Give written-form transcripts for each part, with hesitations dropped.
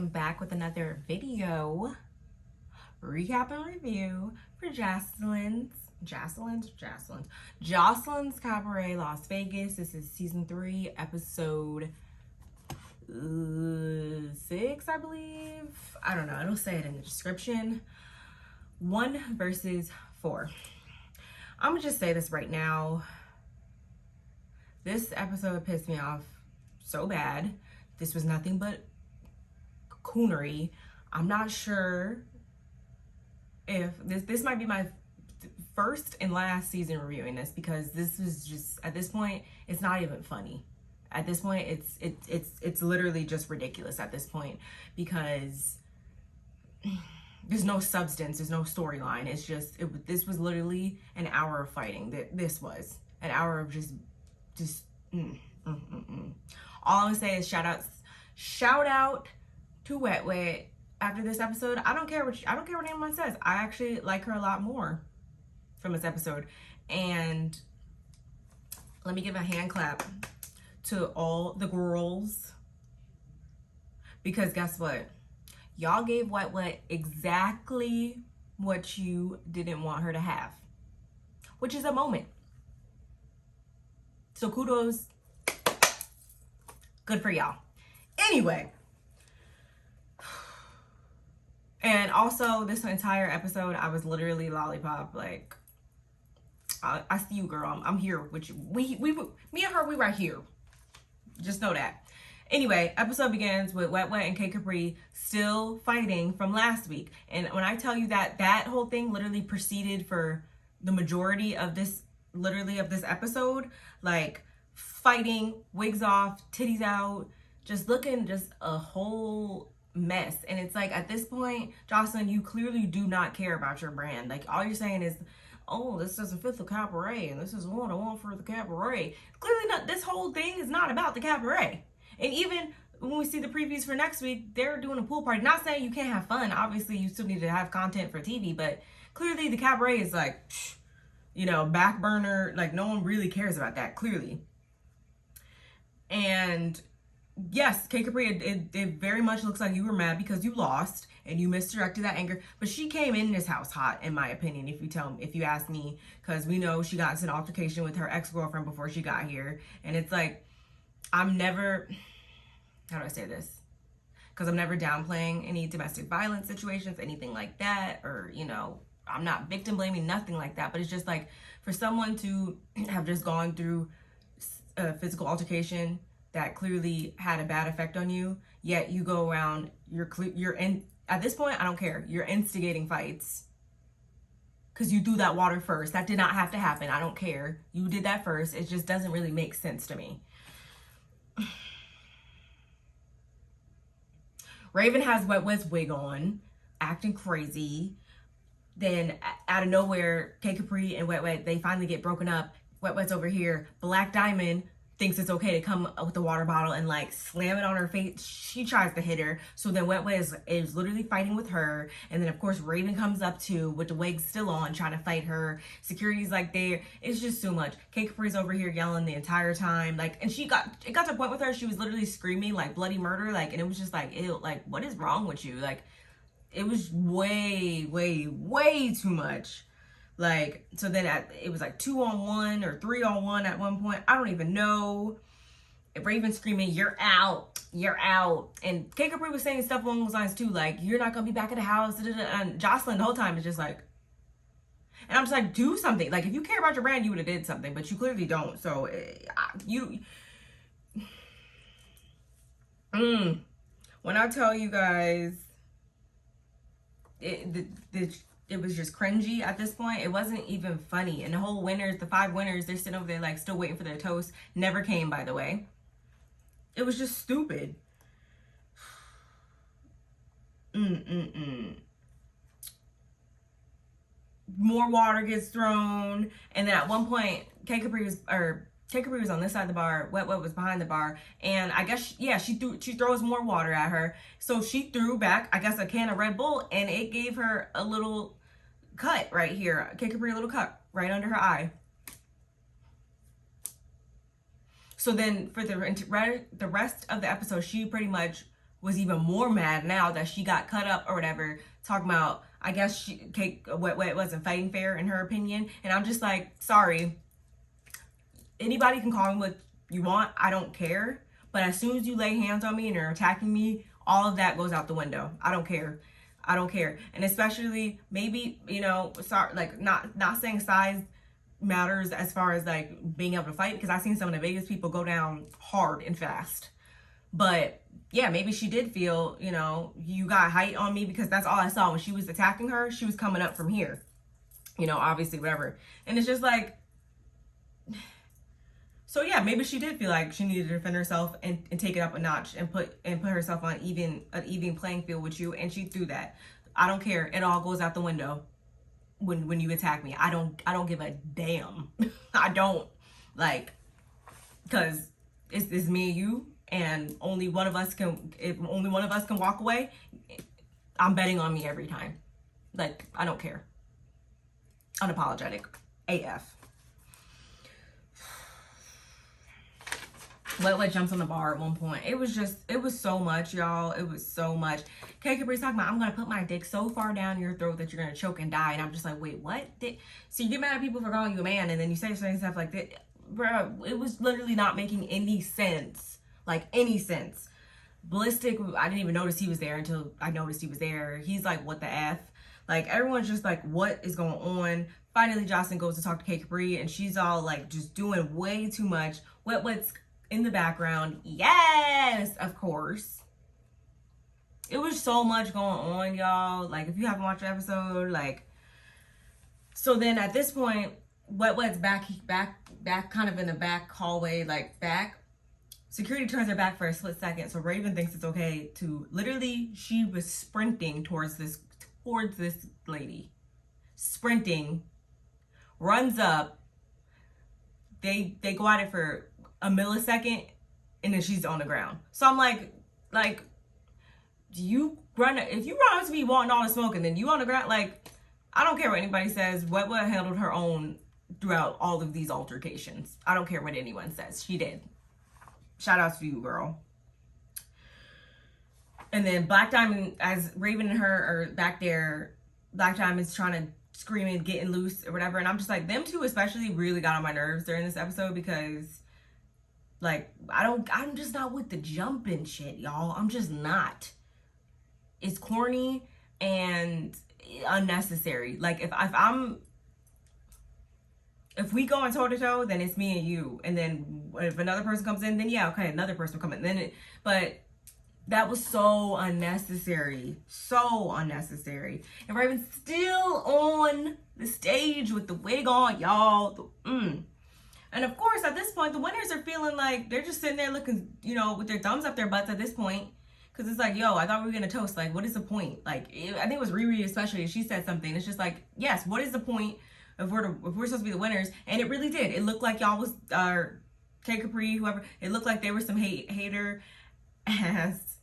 back with another video recap and review for Joseline's Cabaret Las Vegas. This is season 3, episode 6, I believe. I don't know, it'll say it in the description. 1 versus 4. I'm gonna just say this right now. This episode pissed me off so bad. This was nothing but coonery. I'm not sure if this might be my first and last season reviewing this, because this was just, at this point, it's not even funny. At this point, it's literally just ridiculous at this point, because there's no substance, there's no storyline. It's just, this was literally an hour of fighting. This was an hour of just All I'm gonna say is shout out to Wet Wet after this episode. I don't care what anyone says. I actually like her a lot more from this episode. And let me give a hand clap to all the girls, because guess what? Y'all gave Wet Wet exactly what you didn't want her to have, which is a moment. So kudos. Good for y'all. Anyway. And also, this entire episode, I was literally lollipop. Like, I see you, girl. I'm here with you. Me and her, we right here. Just know that. Anyway, episode begins with Wet Wet and K Capri still fighting from last week. And when I tell you that whole thing literally proceeded for the majority of this, episode, like fighting, wigs off, titties out, just looking just a whole mess. And it's like, at this point, Joseline, you clearly do not care about your brand. Like, all you're saying is, oh, this is a fifth of Cabaret, and this is what I want for the Cabaret. Clearly not. This whole thing is not about the Cabaret. And even when we see the previews for next week, they're doing a pool party. Not saying you can't have fun. Obviously, you still need to have content for TV, but clearly the Cabaret is like, back burner. Like, no one really cares about that, clearly. And yes, K Capri, it very much looks like you were mad because you lost and you misdirected that anger. But she came in this house hot, in my opinion, if you ask me, because we know she got into an altercation with her ex-girlfriend before she got here. And it's like, I'm never, how do I say this? Because I'm never downplaying any domestic violence situations, anything like that, or, I'm not victim blaming, nothing like that. But it's just like, for someone to have just gone through a physical altercation that clearly had a bad effect on you, yet you go around, you're in, at this point, I don't care, you're instigating fights because you threw that water first. That did not have to happen. I don't care. You did that first. It just doesn't really make sense to me. Raven has Wet Wet's wig on, acting crazy. Then out of nowhere, K Capri and Wet Wet, they finally get broken up. Wet Wet's over here. Black Diamond thinks it's okay to come with the water bottle and like slam it on her face. She tries to hit her. So then Wet Wet is literally fighting with her. And then of course Raven comes up too with the wig still on, trying to fight her. Security's like there. It's just too much. K Capri's over here yelling the entire time. Like, and it got to a point with her, she was literally screaming like bloody murder. Like, and it was just like, ew, like, what is wrong with you? Like, it was way too much. Like, so then it was like 2-on-1 or 3-on-1 at one point. I don't even know. Raven screaming, "You're out, you're out." And K Capri was saying stuff along those lines too, like, "You're not gonna be back at the house." And Joseline the whole time is just like, and I'm just like, do something. Like, if you care about your brand, you would have did something, but you clearly don't. So when I tell you guys, it was just cringy at this point. It wasn't even funny. And the whole winners, the 5 winners, they're sitting over there like still waiting for their toast. Never came, by the way. It was just stupid. More water gets thrown. And then at one point, K Capri was on this side of the bar. Wet Wet was behind the bar. And I guess, yeah, she throws more water at her. So she threw back, I guess, a can of Red Bull, and it gave her a little cut right here. K Capri, a little cut right under her eye. So then for the rest of the episode, she pretty much was even more mad now that she got cut up or whatever, talking about, I guess Wet Wet wasn't fighting fair in her opinion. And I'm just like, sorry, anybody can call me what you want, I don't care. But as soon as you lay hands on me and you're attacking me, all of that goes out the window. I don't care. I don't care. And especially maybe, you know, sorry, like not saying size matters as far as like being able to fight, because I've seen some of the biggest people go down hard and fast. But yeah, maybe she did feel, you know, you got height on me, because that's all I saw when she was attacking her. She was coming up from here, you know, obviously, whatever. And it's just like, so yeah, maybe she did feel like she needed to defend herself and take it up a notch and put herself on an even playing field with you, and she threw that. I don't care. It all goes out the window when you attack me. I don't give a damn. I don't, like, because it's me and you, and only one of us can, if only one of us can walk away, I'm betting on me every time. Like, I don't care. Unapologetic AF. Wet jumps on the bar at one point. It was so much, y'all. It was so much. Kay Capri's talking about, I'm going to put my dick so far down your throat that you're going to choke and die. And I'm just like, wait, what? So you get mad at people for calling you a man, and then you say certain stuff like that. Bro, it was literally not making any sense. Like, any sense. Ballistic, I didn't even notice he was there until I noticed he was there. He's like, what the F? Like, everyone's just like, what is going on? Finally, Joseline goes to talk to Kay Capri, and she's all like, just doing way too much. Wet's in the background. Yes, of course. It was so much going on, y'all. Like, if you haven't watched the episode, like, so then at this point, Wet's back kind of in the back hallway, like back. Security turns her back for a split second, so Raven thinks it's okay to, literally, she was sprinting towards this lady. Sprinting, runs up. They go at it for a millisecond, and then she's on the ground. So I'm like, do you run, if you run up to me wanting all the smoke and then you on the ground, like, I don't care what anybody says. Wet handled her own throughout all of these altercations. I don't care what anyone says. She did. Shout out to you, girl. And then Black Diamond, as Raven and her are back there, Black Diamond's trying to scream and getting loose or whatever. And I'm just like, them two especially really got on my nerves during this episode, because like, I'm just not with the jumping shit, y'all. I'm just not. It's corny and unnecessary. Like, if we go on toe to toe, then it's me and you. And then if another person comes in, then yeah, okay, another person will come in. But that was so unnecessary. So unnecessary. And Raven's still on the stage with the wig on, y'all. And of course, at this point, the winners are feeling like they're just sitting there looking, you know, with their thumbs up their butts at this point. Because it's like, yo, I thought we were going to toast. Like, what is the point? Like, I think it was Riri especially. She said something. It's just like, yes, what is the point if we're supposed to be the winners? And it really did. It looked like y'all was, Kay Capri, whoever. It looked like they were some hater ass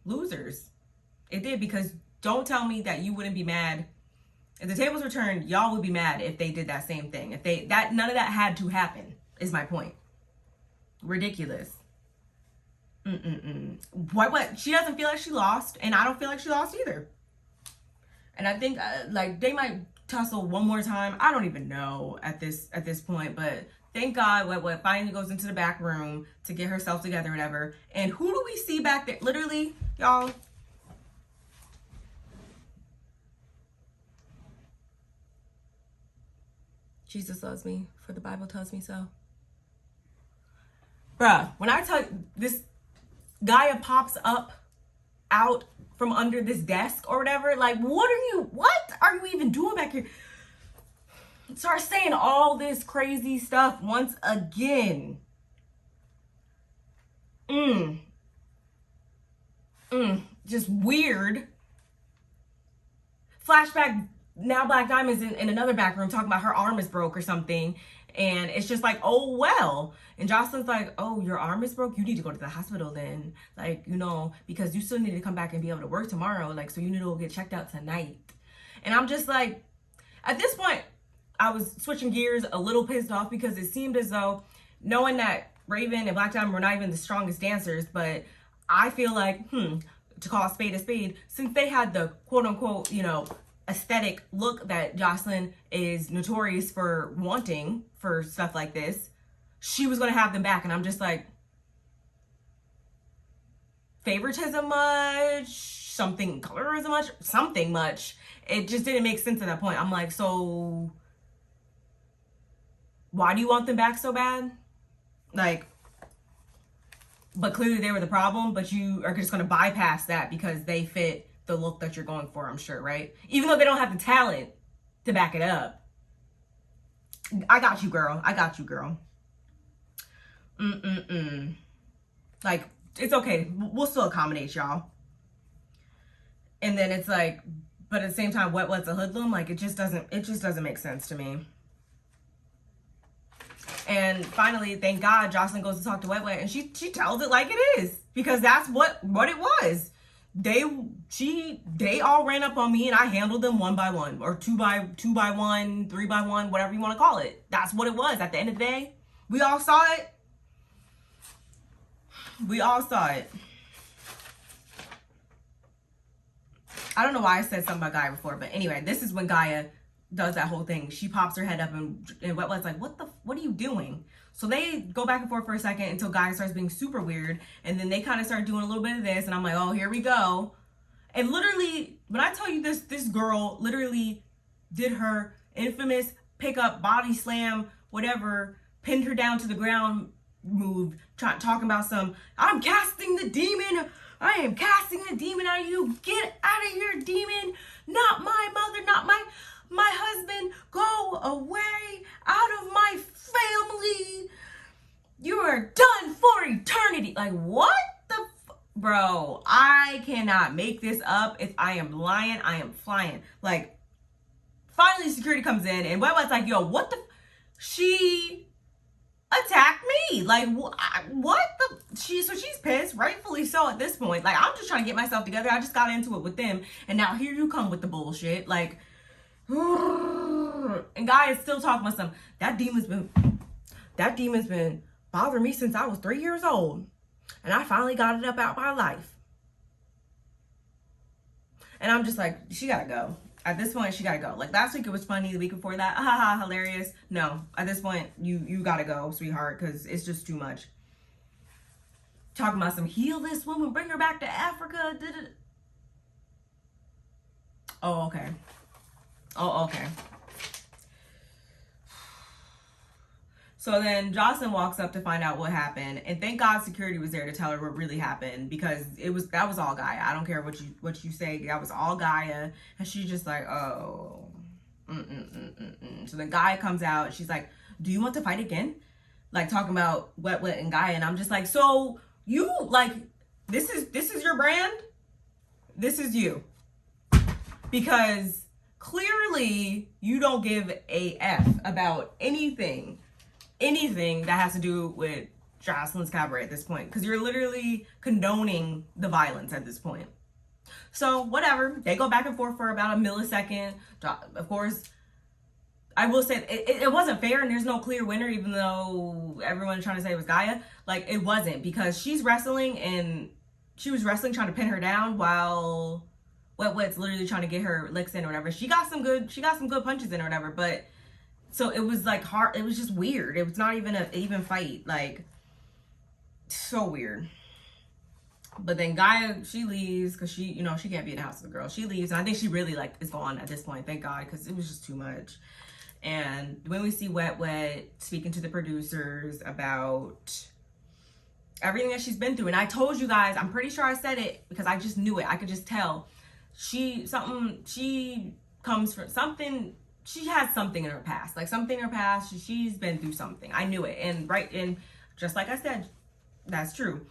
losers. It did, because don't tell me that you wouldn't be mad. If the tables were turned, y'all would be mad if they did that same thing. If none of that had to happen, is my point. Ridiculous. What? She doesn't feel like she lost, and I don't feel like she lost either. And I think like they might tussle one more time. I don't even know at this point, but thank God what finally goes into the back room to get herself together, whatever. And who do we see back there? Literally, y'all. Jesus loves me, for the Bible tells me so. Bruh, when I tell you, this Gaia pops up out from under this desk or whatever, like, what are you even doing back here? Start saying all this crazy stuff once again. Just weird. Flashback, now Black Diamond's in another back room talking about her arm is broke or something. And it's just like, oh, well. And Joseline's like, oh, your arm is broke? You need to go to the hospital then. Like, you know, because you still need to come back and be able to work tomorrow. Like, so you need to go get checked out tonight. And I'm just like, at this point, I was switching gears, a little pissed off, because it seemed as though, knowing that Raven and Black Diamond were not even the strongest dancers, but I feel like, to call a spade, since they had the quote unquote, aesthetic look that Joseline is notorious for wanting for stuff like this, she was going to have them back. And I'm just like, favoritism much, something, colorism much, something much. It just didn't make sense at that point. I'm like, so why do you want them back so bad? Like, but clearly they were the problem, but you are just going to bypass that because they fit the look that you're going for, I'm sure, right? Even though they don't have the talent to back it up. I got you, girl. I got you, girl. Like, it's okay. We'll still accommodate y'all. And then it's like, but at the same time, Wet Wet's a hoodlum. Like, it just doesn't make sense to me. And finally, thank God, Joseline goes to talk to Wet Wet, and she tells it like it is, because that's what it was. They all ran up on me, and I handled them one by one, or two by one, 3 by 1, whatever you want to call it. That's what it was. At the end of the day, we all saw it. We all saw it. I don't know why I said something about Gaia before, but anyway, this is when Gaia does that whole thing. She pops her head up, and Wet Wet's like, what are you doing? So they go back and forth for a second until Gaia starts being super weird, and then they kind of start doing a little bit of this, and I'm like, oh, here we go. And literally, when I tell you this girl literally did her infamous pickup, body slam, whatever, pinned her down to the ground move, talking about some, I'm casting the demon, I am casting the demon out of you, get out of here, demon, not my mother, not my husband, go away out of my family. You are done for eternity. Like, what the bro? I cannot make this up. If I am lying, I am flying. Like, finally security comes in, and Wet Wet's like, yo, what the? She attacked me. Like, what the? So she's pissed, rightfully so at this point. Like, I'm just trying to get myself together. I just got into it with them, and now here you come with the bullshit. Like, and Guy is still talking about some, that demon's been bothering me since I was 3 years old, and I finally got it up out my life. And I'm just like, she gotta go. At this point, she gotta go. Like, last week it was funny, the week before that, haha, hilarious. No, at this point, you gotta go, sweetheart, because it's just too much. Talking about some, heal this woman, bring her back to Africa. Oh, okay. Oh, okay. So then Joseline walks up to find out what happened, and thank God security was there to tell her what really happened, because that was all Gaia. I don't care what you say, that was all Gaia. And she's just like, oh, So then Gaia comes out. She's like, do you want to fight again? Like, talking about Wet Wet and Gaia, and I'm just like, so you like this is your brand? This is you, because clearly you don't give a F about anything that has to do with Joseline's Cabaret at this point, because you're literally condoning the violence at this point. So whatever, they go back and forth for about a millisecond. Of course, I will say it wasn't fair, and there's no clear winner, even though everyone's trying to say it was Gaia. Like, it wasn't, because she was wrestling trying to pin her down, while Wet Wet's literally trying to get her licks in or whatever. She got some good punches in or whatever, but so it was like hard. It was just weird. It was not even an even fight. Like, so weird. But then Gaia, she leaves because she can't be in the house with the girl. She leaves, and I think she really like is gone at this point. Thank God, because it was just too much. And when we see Wet Wet speaking to the producers about everything that she's been through, and I told you guys, I'm pretty sure I said it because I just knew it. I could just tell. She comes from something. She has something in her past, she's been through something. I knew it. And just like I said, that's true.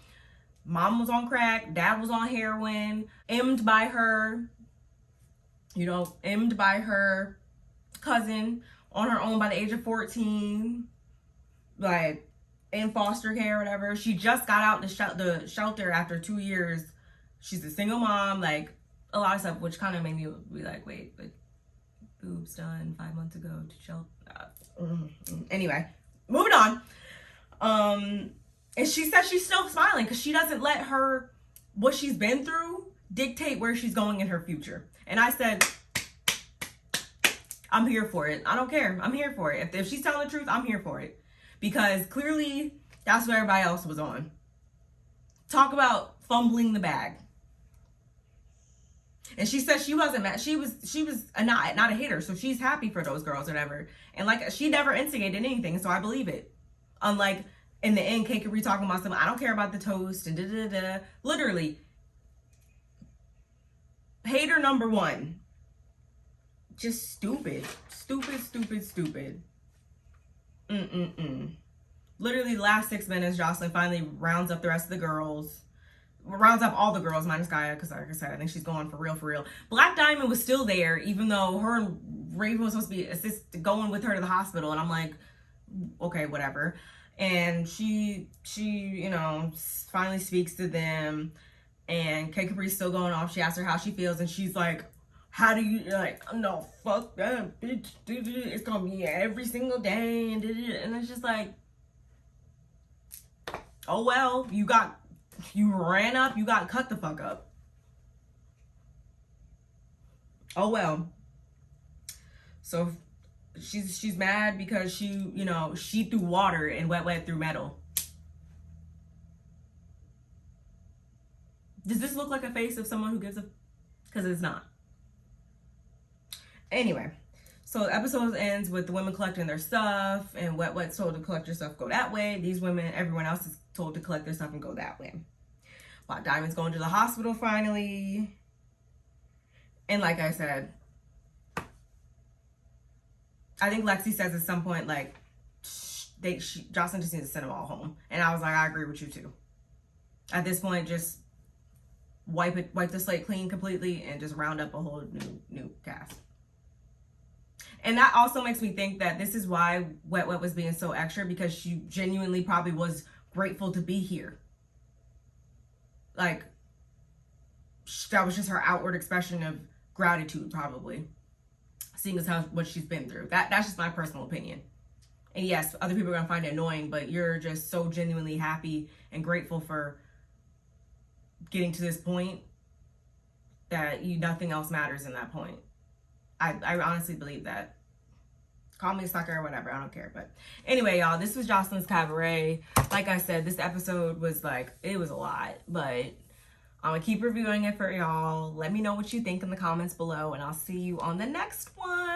Mom was on crack, dad was on heroin, emmed by her cousin on her own by the age of 14, like in foster care or whatever. She just got out the shelter after 2 years. She's a single mom, like a lot of stuff, which kind of made me be like, wait, but boobs done 5 months ago to shelter. Anyway, moving on. And she says she's still smiling because she doesn't let her what she's been through dictate where she's going in her future. And I said, I'm here for it. I don't care. I'm here for it. If she's telling the truth, I'm here for it. Because clearly, that's what everybody else was on. Talk about fumbling the bag. And she said she wasn't mad. She was not a hater. So she's happy for those girls or whatever. And like, she never instigated anything. So I believe it. Unlike in the end, Kate could be talking about something. I don't care about the toast and da-da-da. Literally. Hater number one. Just stupid. Stupid. Literally the last 6 minutes, Joseline finally rounds up the rest of the girls. Rounds up all the girls minus Gaia, because like I said, I think she's going for real. Black Diamond was still there, even though her and Raven was supposed to be going with her to the hospital. And I'm like, okay, whatever. And she you know, finally speaks to them. And Kate Capri's still going off. She asks her how she feels, and she's like, how do you, like, no, fuck that, bitch. It's gonna be every single day. And it's just like, oh, well, you ran up, you got cut the fuck up. Oh, well. So she's mad because she threw water and Wet threw metal. Does this look like a face of someone who gives a... Because it's not. Anyway, so the episode ends with the women collecting their stuff, and Wet's told to collect your stuff, go that way. These women, everyone else is told to collect their stuff and go that way. Black Diamond's going to the hospital finally. And like I said, I think Lexi says at some point, like, Joseline just needs to send them all home. And I was like, I agree with you too. At this point, just wipe the slate clean completely and just round up a whole new cast. And that also makes me think that this is why Wet was being so extra, because she genuinely probably was grateful to be here. Like, that was just her outward expression of gratitude, probably, seeing as what she's been through. That's just my personal opinion. And yes, other people are gonna find it annoying, but you're just so genuinely happy and grateful for getting to this point that nothing else matters in that point. I honestly believe that. Call me a sucker or whatever, I don't care. But anyway, y'all, this was Joseline's Cabaret. Like I said, this episode was like, it was a lot, but I'm gonna keep reviewing it for y'all. Let me know what you think in the comments below, and I'll see you on the next one.